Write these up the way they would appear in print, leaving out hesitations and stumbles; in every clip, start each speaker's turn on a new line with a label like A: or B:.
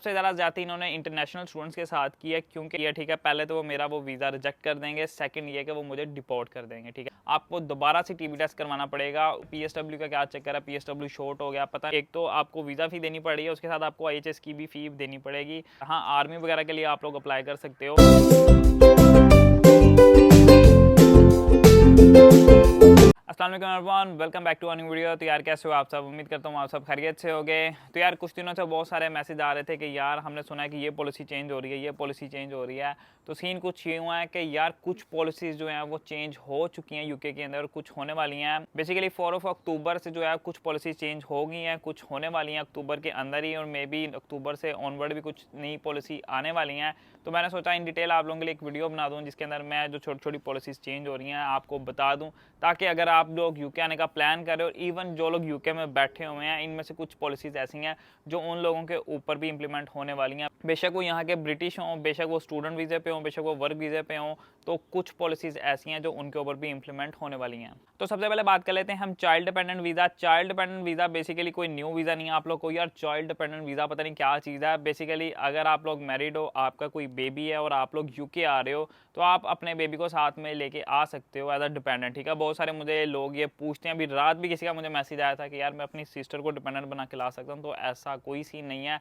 A: सबसे ज़्यादा ज़्यादा इन्होंने इंटरनेशनल स्टूडेंट्स के साथ की है, क्योंकि ये ठीक है, पहले तो वो मेरा वो वीज़ा रिजेक्ट कर देंगे, सेकंड ये कि वो मुझे डिपोर्ट कर देंगे। ठीक है, आपको दोबारा से टीबी टेस्ट करवाना पड़ेगा। पीएसडब्ल्यू का क्या चक्कर है, पीएसडब्ल्यू शॉर्ट हो गया पता। एक तो आपको वीज़ा फ़ी देनी पड़ी है, उसके साथ आपको आईएचएस की भी फ़ी देनी पड़ेगी। हाँ, आर्मी वगैरह के लिए आप लोग अप्लाई कर सकते हो। अस्सलाम वालेकुम everyone, welcome back to a new video. तो यार कैसे हो आप सब? उम्मीद करता हूँ आप सब खैरियत से होगे। तो यार कुछ दिनों से बहुत सारे मैसेज आ रहे थे कि यार हमने सुना है कि ये पॉलिसी चेंज हो रही है, ये पॉलिसी चेंज हो रही है। तो सीन कुछ ये हुआ है कि यार कुछ पॉलिसीज़ जो हैं वो चेंज हो चुकी हैं यूके के अंदर, और कुछ होने वाली हैं। बेसिकली 4 अक्टूबर से जो है कुछ पॉलिसी चेंज हो गई हैं, कुछ होने वाली हैं अक्टूबर के अंदर ही, और मे बी अक्टूबर से ऑनवर्ड भी कुछ नई पॉलिसी आने वाली हैं। तो मैंने सोचा इन डिटेल आप लोगों के लिए एक वीडियो बना दूँ जिसके अंदर मैं जो छोटी छोटी पॉलिसीज़ चेंज हो रही हैं आपको बता दूँ, ताकि अगर आप लोग यूके आने का प्लान कर रहे हो, इवन जो लोग यूके में बैठे हुए हैं, इनमें से कुछ पॉलिसीज़ ऐसी हैं जो उन लोगों के ऊपर भी इंप्लीमेंट होने वाली हैं। बेशक वो यहाँ के ब्रिटिश हों, बेशक वो स्टूडेंट वीज़े पे हों, बेशक वो वर्क वीज़े पे हों, तो कुछ पॉलिसीज़ ऐसी हैं जो उनके ऊपर भी इंप्लीमेंट होने वाली हैं। तो सबसे पहले बात कर लेते हैं हम child dependent visa. Child dependent visa basically कोई न्यू वीज़ा नहीं है आप लोग को। यार चाइल्ड डिपेंडेंट वीज़ा पता नहीं क्या चीज़ है। बेसिकली अगर आप लोग मैरिड हो, आपका कोई बेबी है और आप लोग यूके आ रहे हो, तो आप अपने बेबी को साथ में लेके आ सकते हो एज अ डिपेंडेंट। ठीक है, बहुत सारे मुझे लोग ये पूछते हैं, अभी रात भी किसी का मुझे मैसेज आया था कि यार मैं अपनी सिस्टर को डिपेंडेंट बना के ला सकता हूँ। तो ऐसा कोई सीन नहीं है।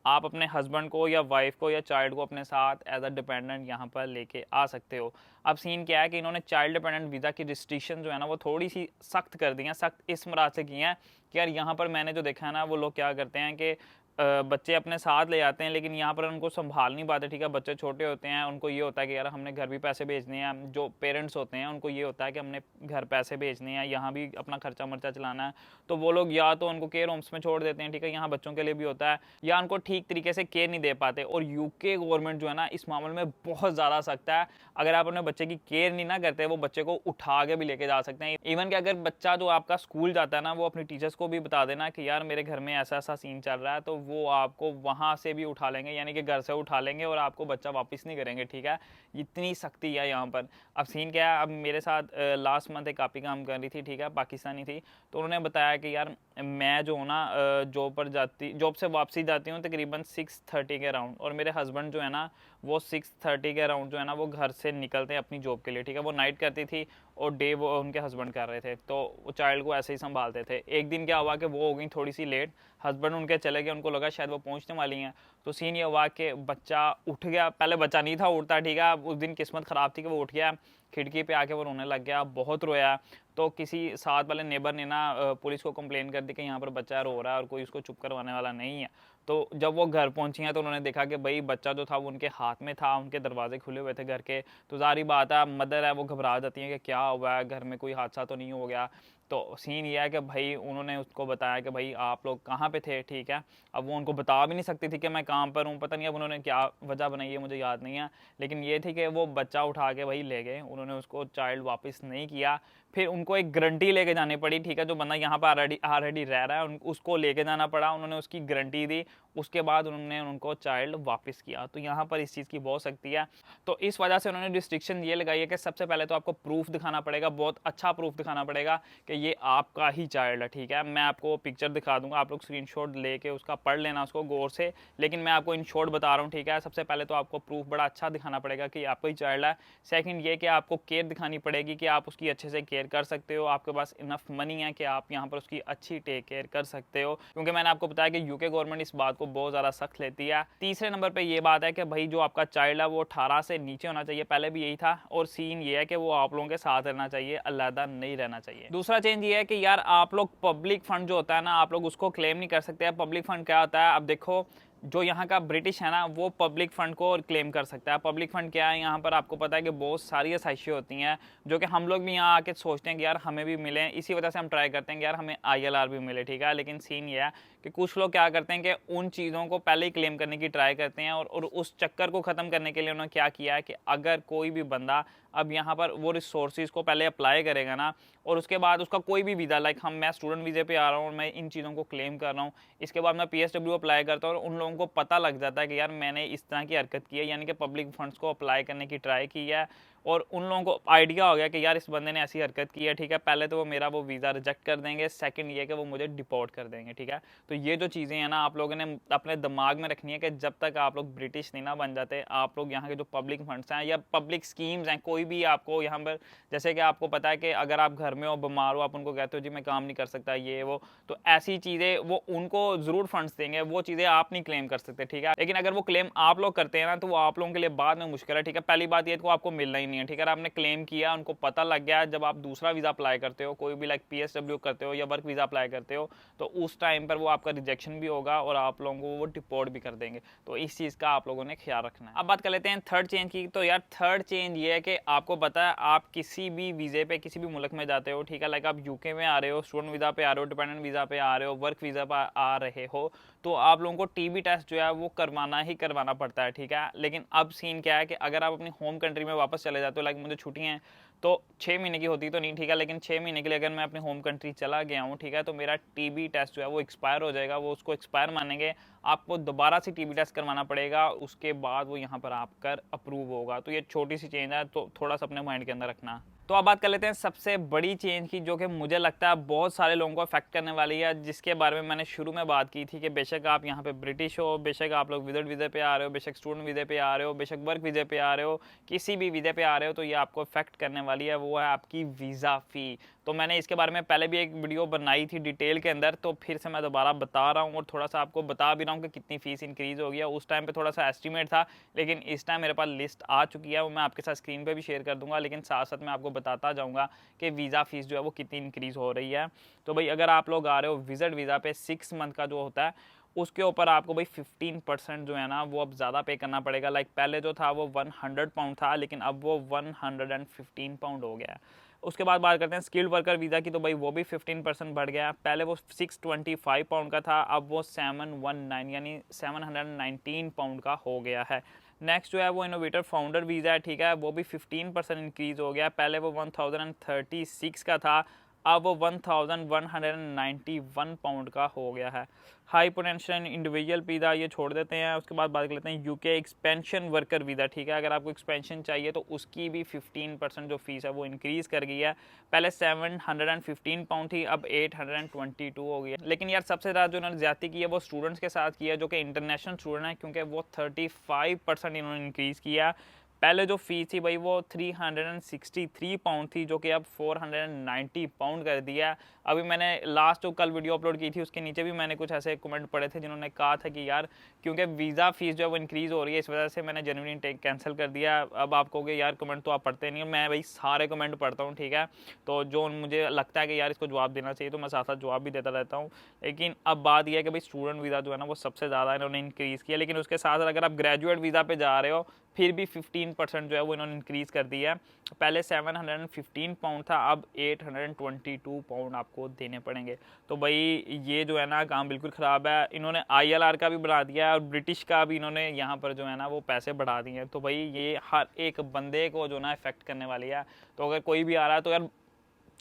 A: आप अपने हस्बैंड को या वाइफ को या चाइल्ड को अपने साथ एज अ डिपेंडेंट यहाँ पर लेके आ सकते हो। अब सीन क्या है कि इन्होंने चाइल्ड डिपेंडेंट वीज़ा की रिस्ट्रिक्शन जो है ना वो थोड़ी सी सख्त कर दी हैं। सख्त इस मराद से की हैं कि यार यहाँ पर मैंने जो देखा है ना, वो लोग क्या करते हैं कि बच्चे अपने साथ ले जाते हैं, लेकिन यहाँ पर उनको संभाल नहीं पाते। ठीक है, बच्चे छोटे होते हैं, उनको ये होता है कि यार हमने घर भी पैसे भेजने हैं। जो पेरेंट्स होते हैं उनको ये होता है कि हमने घर पैसे भेजने हैं, यहाँ भी अपना खर्चा मर्चा चलाना है। तो वो लोग या तो उनको केयर होम्स में छोड़ देते हैं, ठीक है, यहाँ बच्चों के लिए भी होता है, या उनको ठीक तरीके से केयर नहीं दे पाते। और यूके गवर्नमेंट जो है ना इस मामले में बहुत ज़्यादा सख्त है। अगर आप अपने बच्चे की केयर नहीं ना करते, वो बच्चे को उठा के भी लेके जा सकते हैं। इवन कि अगर बच्चा जो आपका स्कूल जाता है ना, वो अपनी टीचर्स को भी बता देना कि यार मेरे घर में ऐसा ऐसा सीन चल रहा है, तो वो आपको वहाँ से भी उठा लेंगे, यानी कि घर से उठा लेंगे और आपको बच्चा वापस नहीं करेंगे। ठीक है, इतनी सख्ती है यहाँ पर। अब सीन क्या है, अब मेरे साथ लास्ट मंथ एक आपी काम कर रही थी, ठीक है, पाकिस्तानी थी। तो उन्होंने बताया कि यार मैं जो हूँ ना जॉब से वापसी जाती हूँ तकरीबन 6:30 के अराउंड, और मेरे हस्बैंड जो है ना वो 6:30 के अराउंड जो है ना वो घर से निकलते हैं अपनी जॉब के लिए। ठीक है, वो नाइट करती थी और डे वो उनके हस्बैंड कर रहे थे, तो वो चाइल्ड को ऐसे ही संभालते थे। एक दिन क्या हुआ कि वो हो गई थोड़ी सी लेट, हस्बैंड उनके चले गए, उनको लगा शायद वो पहुंचने वाली हैं। तो सीन ये हुआ कि बच्चा उठ गया, पहले बच्चा नहीं था उठता, ठीक है, उस दिन किस्मत ख़राब थी कि वो उठ गया, खिड़की पे आके वो रोने लग गया, बहुत रोया। तो किसी साथ वाले नेबर ने ना पुलिस को कंप्लेन कर दी कि यहाँ पर बच्चा रो रहा है और कोई उसको चुप करवाने वाला नहीं है। तो जब वो घर पहुंची हैं तो उन्होंने देखा कि भाई बच्चा जो था वो उनके हाथ में था, उनके दरवाजे खुले हुए थे घर के। तो ज़ाहिर बात है, मदर है वो घबरा जाती है कि क्या हुआ है, घर में कोई हादसा तो नहीं हो गया। तो सीन ये है कि भाई उन्होंने उसको बताया कि भाई आप लोग कहाँ पे थे। ठीक है, अब वो उनको बता भी नहीं सकती थी कि मैं काम पर हूँ, पता नहीं अब उन्होंने क्या वजह बनाई है, मुझे याद नहीं है। लेकिन ये थी कि वो बच्चा उठा के वही ले गए, उन्होंने उसको चाइल्ड वापस नहीं किया। फिर उनको एक गारंटी लेके जानी पड़ी। ठीक है, जो बंदा यहाँ पर ऑलरेडी रह रहा है उसको लेके जाना पड़ा, उन्होंने उसकी गारंटी दी, उसके बाद उन्होंने उनको चाइल्ड वापस किया। तो यहाँ पर इस चीज़ की बहुत सख्ती है। तो इस वजह से उन्होंने रिस्ट्रिक्शन ये लगाई है कि सबसे पहले तो आपको प्रूफ दिखाना पड़ेगा, बहुत अच्छा प्रूफ दिखाना पड़ेगा कि ये आपका ही चाइल्ड है। ठीक है, मैं आपको पिक्चर दिखा दूंगा, आप लोग स्क्रीनशॉट लेके उसका पढ़ लेना उसको गौर से, लेकिन मैं आपको इन शॉर्ट बता रहा हूँ। ठीक है, सबसे पहले तो आपको प्रूफ बड़ा अच्छा दिखाना पड़ेगा कि आपका ही चाइल्ड है। सेकंड ये कि आपको केयर दिखानी पड़ेगी कि आप उसकी अच्छे से केयर कर सकते हो, आपके पास इनफ मनी है कि आप यहाँ पर उसकी अच्छी टेक केयर कर सकते हो, क्योंकि मैंने आपको बताया कि यूके गवर्नमेंट इस बात को बहुत ज़्यादा सख्त लेती है। तीसरे नंबर पर यह बात है कि भाई जो आपका चाइल्ड है वो 18 से नीचे होना चाहिए, पहले भी यही था। और सीन ये है कि वो आप लोगों के साथ रहना चाहिए, अलहदा नहीं रहना चाहिए। दूसरा चेंज ये है कि यार आप लोग पब्लिक फंड जो होता है ना, आप लोग उसको क्लेम नहीं कर सकते। पब्लिक फंड क्या होता है, अब देखो जो यहाँ का ब्रिटिश है ना वो पब्लिक फ़ंड को क्लेम कर सकता है। पब्लिक फ़ंड क्या है, यहाँ पर आपको पता है कि बहुत सारी एसआईसी होती हैं जो कि हम लोग भी यहाँ आके सोचते हैं कि यार हमें भी मिले, इसी वजह से हम ट्राई करते हैं कि यार हमें आईएलआर भी मिले। ठीक है, लेकिन सीन ये है कि कुछ लोग क्या करते हैं कि उन चीज़ों को पहले ही क्लेम करने की ट्राई करते हैं, और उस चक्कर को ख़त्म करने के लिए उन्होंने क्या किया है कि अगर कोई भी बंदा अब यहाँ पर वो रिसोर्सेज को पहले अप्लाई करेगा ना, और उसके बाद उसका कोई भी वीज़ा, लाइक मैं स्टूडेंट वीज़े पे आ रहा हूँ और मैं इन चीज़ों को क्लेम कर रहा हूँ, इसके बाद मैं पीएसडब्ल्यू अप्लाई करता हूँ और उन लोगों को पता लग जाता है कि यार मैंने इस तरह की हरकत की है, यानी कि पब्लिक फंड्स को अप्लाई करने की ट्राई की है, और उन लोगों को आइडिया हो गया कि यार इस बंदे ने ऐसी हरकत की है, ठीक है, पहले तो वो मेरा वो वीज़ा रिजेक्ट कर देंगे, सेकंड ये कि वो मुझे डिपोर्ट कर देंगे, ठीक है। तो ये जो चीज़ें हैं ना आप लोगों ने अपने दिमाग में रखनी है कि जब तक आप लोग ब्रिटिश नहीं ना बन जाते, आप लोग यहाँ के जो पब्लिक फंड्स हैं या पब्लिक स्कीम्स हैं, कोई भी आपको यहाँ पर, जैसे कि आपको पता है कि अगर आप घर में हो, बीमार हो, आप उनको कहते हो जी मैं काम नहीं कर सकता ये वो, तो ऐसी चीज़ें वो उनको ज़रूर फंड्स देंगे, वो चीज़ें आप नहीं क्लेम कर सकते, ठीक है। लेकिन अगर वो क्लेम आप लोग करते हैं ना तो वो आप लोगों के लिए बाद में मुश्किल है, ठीक है। पहली बात ये तो आपको मिलना ही नहीं है, ठीक है। आपने क्लेम किया, उनको पता लग गया, जब आप दूसरा वीज़ा अप्लाई करते हो, कोई भी लाइक PSW करते हो या वर्क वीज़ा अप्लाई करते हो, तो उस टाइम पर वो आपका रिजेक्शन भी होगा और आप लोगों को वो डिपोर्ट भी कर देंगे। तो इस चीज़ का आप लोगों ने ख्याल रखना है। अब बात कर लेते हैं थर्ड चेंज की। तो यार थर्ड चेंज ये है कि आपको पता है आप किसी भी वीज़े पे किसी भी मुल्क में जाते हो, ठीक है, लाइक आप UK में आ रहे हो, स्टूडेंट वीज़ा पे आ रहे हो, डिपेंडेंट वीज़ा पे आ रहे हो, वर्क वीज़ा पे आ रहे हो, तो आप लोगों को TB टेस्ट जो है वो करवाना ही करवाना पड़ता है, ठीक है। लेकिन अब सीन क्या है कि अगर आप अपनी होम कंट्री में वापस चले जाते हो, लाइक मुझे छुट्टियां हैं तो 6 महीने की होती तो नहीं, ठीक है, लेकिन 6 महीने के लिए अगर मैं अपनी होम कंट्री चला गया हूँ, ठीक है, तो मेरा TB टेस्ट जो है वो एक्सपायर हो जाएगा, वो उसको एक्सपायर मानेंगे, आपको दोबारा से TB टेस्ट करवाना पड़ेगा, उसके बाद वो यहाँ पर आपका अप्रूव होगा। तो ये छोटी सी चेंज है, तो थोड़ा सा अपने माइंड के अंदर रखना। तो अब बात कर लेते हैं सबसे बड़ी चेंज की, जो कि मुझे लगता है बहुत सारे लोगों को अफेक्ट करने वाली है, जिसके बारे में मैंने शुरू में बात की थी कि बेशक आप यहाँ पे ब्रिटिश हो, बेशक आप लोग विजिट वीज़े पे आ रहे हो, बेशक स्टूडेंट वीज़े पे आ रहे हो, बेशक वर्क वीज़े पे आ रहे हो, किसी भी वीज़े पे आ रहे हो, तो ये आपको अफेक्ट करने वाली है, वो है आपकी वीज़ा फ़ी। तो मैंने इसके बारे में पहले भी एक वीडियो बनाई थी डिटेल के अंदर, तो फिर से मैं दोबारा बता रहा हूँ और थोड़ा सा आपको बता भी रहा हूँ कि कितनी फ़ीस इंक्रीज़ हो गया। उस टाइम पे थोड़ा सा एस्टीमेट था, लेकिन इस टाइम मेरे पास लिस्ट आ चुकी है, वो मैं आपके साथ स्क्रीन पे भी शेयर कर दूँगा, लेकिन साथ साथ मैं आपको बताता जाऊँगा कि वीज़ा फ़ीस जो है वो कितनी इंक्रीज़ हो रही है। तो भाई अगर आप लोग आ रहे हो विजिट वीज़ा पे 6 मंथ का जो होता है, उसके ऊपर आपको भाई 15% जो है ना वो अब ज़्यादा पे करना पड़ेगा। लाइक पहले जो था वो 100 पाउंड था, लेकिन अब वो 115 पाउंड हो गया है। उसके बाद बात करते हैं स्किल्ड वर्कर वीज़ा की, तो भाई वो भी 15% बढ़ गया। पहले वो 625 पाउंड का था, अब वो 719 यानी 719 पाउंड का हो गया है। नेक्स्ट जो है वो इनोवेटर फाउंडर वीज़ा है, ठीक है, वो भी 15% इंक्रीज़ हो गया। पहले वो 1036 का था, अब वो 1191 पाउंड का हो गया है। हाई पोटेंशियल इंडिविजुअल वीज़ा ये छोड़ देते हैं। उसके बाद बात कर लेते हैं UK एक्सपेंशन वर्कर वीज़ा, ठीक है, अगर आपको एक्सपेंशन चाहिए तो उसकी भी 15% जो फीस है वो इंक्रीज़ कर गई है। पहले 715 पाउंड थी, अब 822 हो गई है। लेकिन यार सबसे ज़्यादा जो इन्होंने ज़्यादती की है वो स्टूडेंट्स के साथ की है, जो कि इंटरनेशनल स्टूडेंट है, क्योंकि वो 35% इन्होंने इंक्रीज़ किया। पहले जो फ़ीस थी भाई वो 363 पाउंड थी, जो कि अब 490 पाउंड कर दिया। अभी मैंने लास्ट जो कल वीडियो अपलोड की थी उसके नीचे भी मैंने कुछ ऐसे कमेंट पढ़े थे जिन्होंने कहा था कि यार क्योंकि वीज़ा फ़ीस जो है वो इंक्रीज़ हो रही है, इस वजह से मैंने जेन्युइन इनटेक कैंसिल कर दिया। अब आप कहोगे यार कमेंट तो आप पढ़ते नहीं हो, मैं भाई सारे कमेंट पढ़ता हूँ, ठीक है, तो जो मुझे लगता है कि यार इसको जवाब देना चाहिए तो मैं साथ साथ जवाब भी देता रहता हूँ। लेकिन अब बात यह है कि भाई स्टूडेंट वीज़ा जो है ना वो सबसे ज़्यादा इन्होंने इंक्रीज़ किया, लेकिन उसके साथ साथ अगर आप ग्रेजुएट वीज़ा पे जा रहे हो फिर भी 15% जो है वो इन्होंने इंक्रीज़ कर दिया है। पहले 715 पाउंड था, अब 822 पाउंड आपको देने पड़ेंगे। तो भाई ये जो है ना काम बिल्कुल ख़राब है। इन्होंने ILR का भी बढ़ा दिया है और ब्रिटिश का भी इन्होंने यहाँ पर जो है ना वो पैसे बढ़ा दिए हैं। तो भाई ये हर एक बंदे को जो ना इफेक्ट करने वाली है। तो अगर कोई भी आ रहा है तो यार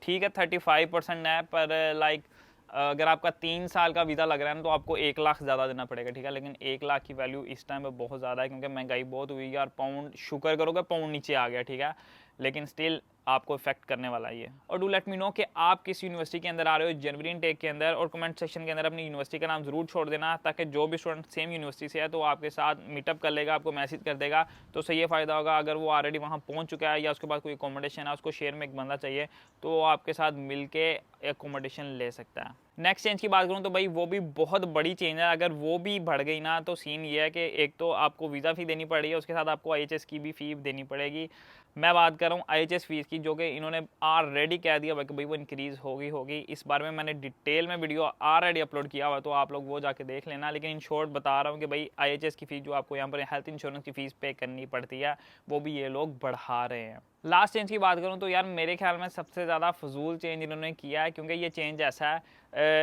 A: ठीक है 35% है, पर लाइक अगर आपका 3 साल का वीज़ा लग रहा है ना तो आपको 1 लाख ज़्यादा देना पड़ेगा, ठीक है, लेकिन 1 लाख की वैल्यू इस टाइम पे बहुत ज़्यादा है क्योंकि महंगाई बहुत हुई है और पाउंड शुक्र करोगे पाउंड नीचे आ गया, ठीक है, लेकिन स्टिल आपको इफेक्ट करने वाला है ये। और डू लेट मी नो कि आप किस यूनिवर्सिटी के अंदर आ रहे हो जनवरी इनटेक के अंदर, और कमेंट सेक्शन के अंदर अपनी यूनिवर्सिटी का नाम ज़रूर छोड़ देना, ताकि जो भी स्टूडेंट सेम यूनिवर्सिटी से है तो आपके साथ मीटअप कर लेगा, आपको मैसेज कर देगा, तो उससे ये फ़ायदा होगा अगर वो ऑलरेडी वहाँ पहुँच चुका है या उसके बाद कोई अकोमोडेशन है, उसको शेयर में एक बंदा चाहिए तो वो आपके साथ मिल के अकोमोडेशन ले सकता है। नेक्स्ट चेंज की बात करूँ तो भाई वो भी बहुत बड़ी चेंज है। अगर वो भी बढ़ गई ना तो सीन ये है कि एक तो आपको वीज़ा फ़ी देनी पड़ेगी, उसके साथ आपको IHS की भी फ़ी देनी पड़ेगी। मैं बात कर रहा हूँ IHS फ़ीस की, जो कि इन्होंने ऑलरेडी कह दिया कि भाई वो इंक्रीज़ होगी। इस बारे में मैंने डिटेल में वीडियो ऑलरेडी अपलोड किया हुआ, तो आप लोग वो जाके देख लेना। लेकिन इन शॉर्ट बता रहा हूँ कि भाई IHS की फ़ीस जो आपको यहाँ पर हेल्थ इंश्योरेंस की फ़ीस पे करनी पड़ती है वो भी ये लोग बढ़ा रहे हैं। लास्ट चेंज की बात करूँ तो यार मेरे ख्याल में सबसे ज़्यादा फजूल चेंज इन्होंने किया है, क्योंकि ये चेंज ऐसा है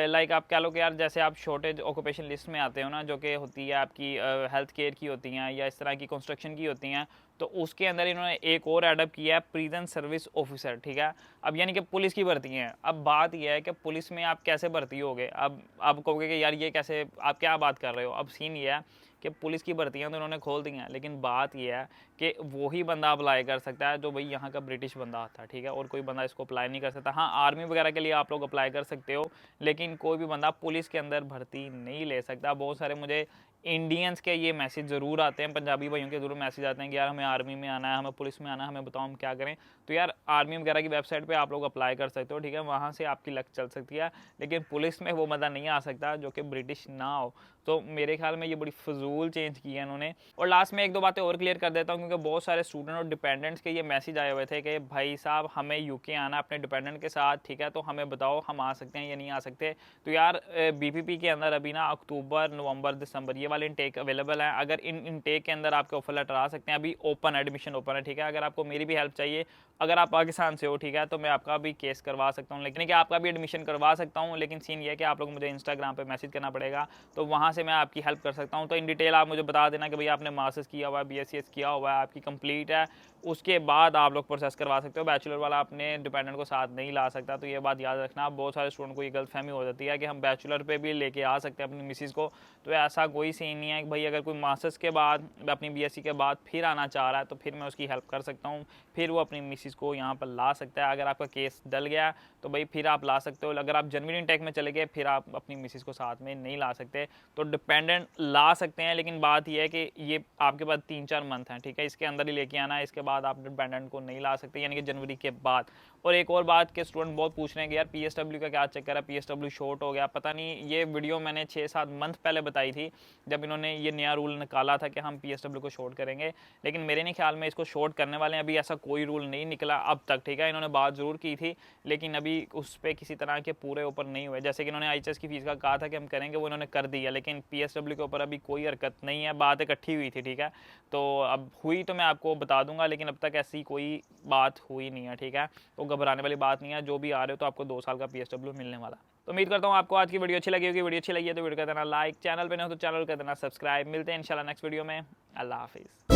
A: लाइक आप कह लो कि यार जैसे आप शॉर्टेज ऑक्यूपेशन लिस्ट में आते हो ना, जो कि होती है आपकी हेल्थ केयर की होती हैं या इस तरह की कंस्ट्रक्शन की होती हैं, तो उसके अंदर इन्होंने एक और एडअप किया है प्रिजन सर्विस ऑफिसर, ठीक है। अब यानी कि पुलिस की भर्ती है। अब बात यह है कि पुलिस में आप कैसे भर्ती होगे, अब आप कहोगे कि यार ये कैसे, आप क्या बात कर रहे हो। अब सीन ये है कि पुलिस की भर्तियाँ तो उन्होंने खोल दी हैं, लेकिन बात यह है कि वही बंदा अप्लाई कर सकता है जो भाई यहाँ का ब्रिटिश बंदा आता है, ठीक है, और कोई बंदा इसको अप्लाई नहीं कर सकता। हाँ, आर्मी वगैरह के लिए आप लोग अप्लाई कर सकते हो, लेकिन कोई भी बंदा पुलिस के अंदर भर्ती नहीं ले सकता। बहुत सारे मुझे इंडियंस के ये मैसेज ज़रूर आते हैं, पंजाबी भाइयों के ज़रूर मैसेज आते हैं कि यार हमें आर्मी में आना है, हमें पुलिस में आना है, हमें बताओ हम क्या करें। तो यार आर्मी वगैरह की वेबसाइट पे आप लोग अप्लाई कर सकते हो, ठीक है, वहाँ से आपकी लक चल सकती है, लेकिन पुलिस में वो बंदा नहीं आ सकता जो कि ब्रिटिश ना हो। तो मेरे ख्याल में ये बड़ी फजूल चेंज की है इन्होंने। और लास्ट में एक दो बातें और क्लियर कर देता हूँ, क्योंकि बहुत सारे स्टूडेंट और डिपेंडेंट्स के ये मैसेज आए हुए थे कि भाई साहब हमें यूके आना अपने डिपेंडेंट के साथ, ठीक है, तो हमें बताओ हम आ सकते हैं या नहीं आ सकते। तो यार बीपीपी के अंदर अभी ना अक्टूबर, नवंबर, दिसंबर ये वाले इनटेक अवेलेबल है। अगर इन इनटेक के अंदर आपके ऑफर लेटर आ सकते हैं, अभी ओपन एडमिशन ओपन है, ठीक है। अगर आपको मेरी भी हेल्प चाहिए, अगर आप पाकिस्तान से हो, ठीक है, तो मैं आपका भी केस करवा सकता हूँ, लेकिन कि आपका भी एडमिशन करवा सकता हूँ, लेकिन सीन ये है कि आप लोग मुझे इंस्टाग्राम पे मैसेज करना पड़ेगा, तो वहाँ से मैं आपकी हेल्प कर सकता हूँ। तो इन डिटेल आप मुझे बता देना कि भाई आपने मास्टर्स किया हुआ है, BSc किया हुआ है, आपकी कंप्लीट है, उसके बाद आप लोग प्रोसेस करवा सकते हो। बैचलर वाला अपने डिपेंडेंट को साथ नहीं ला सकता, तो ये बात याद रखना। बहुत सारे स्टूडेंट को ये गलतफहमी हो जाती है कि हम बैचलर पे भी लेके आ सकते हैं अपनी मिसिस को, तो ऐसा कोई सीन नहीं है कि भाई अगर कोई मास्टर्स के बाद अपनी BSc के बाद फिर आना चाह रहा है तो फिर मैं उसकी हेल्प कर सकता हूँ, फिर वो अपनी मिसिस को यहाँ पर ला सकता है। अगर आपका केस डल गया तो भाई फिर आप ला सकते हो, अगर आप जनवरी इनटेक में चले गए फिर आप अपनी मिसिस को साथ में नहीं ला सकते। तो डिपेंडेंट ला सकते हैं, लेकिन बात यह है कि ये आपके पास 3-4 मंथ हैं, ठीक है, इसके अंदर ही लेके आना है, इसके बाद आप डिपेंडेंट को नहीं ला सकते, यानी कि जनवरी के बाद। और एक और बात के स्टूडेंट बहुत पूछ रहे हैं कि यार PSW का क्या चक्कर है, PSW शॉर्ट हो गया, पता नहीं। ये वीडियो मैंने 6-7 मंथ पहले बताई थी जब इन्होंने ये नया रूल निकाला था कि हम PSW को शॉर्ट करेंगे, लेकिन मेरे नहीं ख्याल में इसको शॉर्ट करने वाले हैं। अभी ऐसा कोई रूल नहीं निकला अब तक, ठीक है, इन्होंने बात ज़रूर की थी, लेकिन अभी उस पर किसी तरह के पूरे ऊपर नहीं हुए। जैसे कि इन्होंने IHS की फीस का कहा था कि हम करेंगे, वो इन्होंने कर दिया, लेकिन PSW के ऊपर अभी कोई हरकत नहीं है। बात इकट्ठी हुई थी, ठीक है, तो अब हुई तो मैं आपको बता दूंगा, लेकिन अब तक ऐसी कोई बात हुई नहीं है, ठीक है, तो घबराने वाली बात नहीं है। जो भी आ रहे हो तो आपको 2 साल का PSW मिलने वाला। तो उम्मीद करता हूँ आपको आज की वीडियो अच्छी लगी होगी। वीडियो अच्छी लगी है तो वीडियो कर देना लाइक, चैनल पे नहीं हो तो चैनल कर देना सब्सक्राइब। मिलते हैं इंशाल्लाह नेक्स्ट वीडियो में। अल्लाह हाफिज़।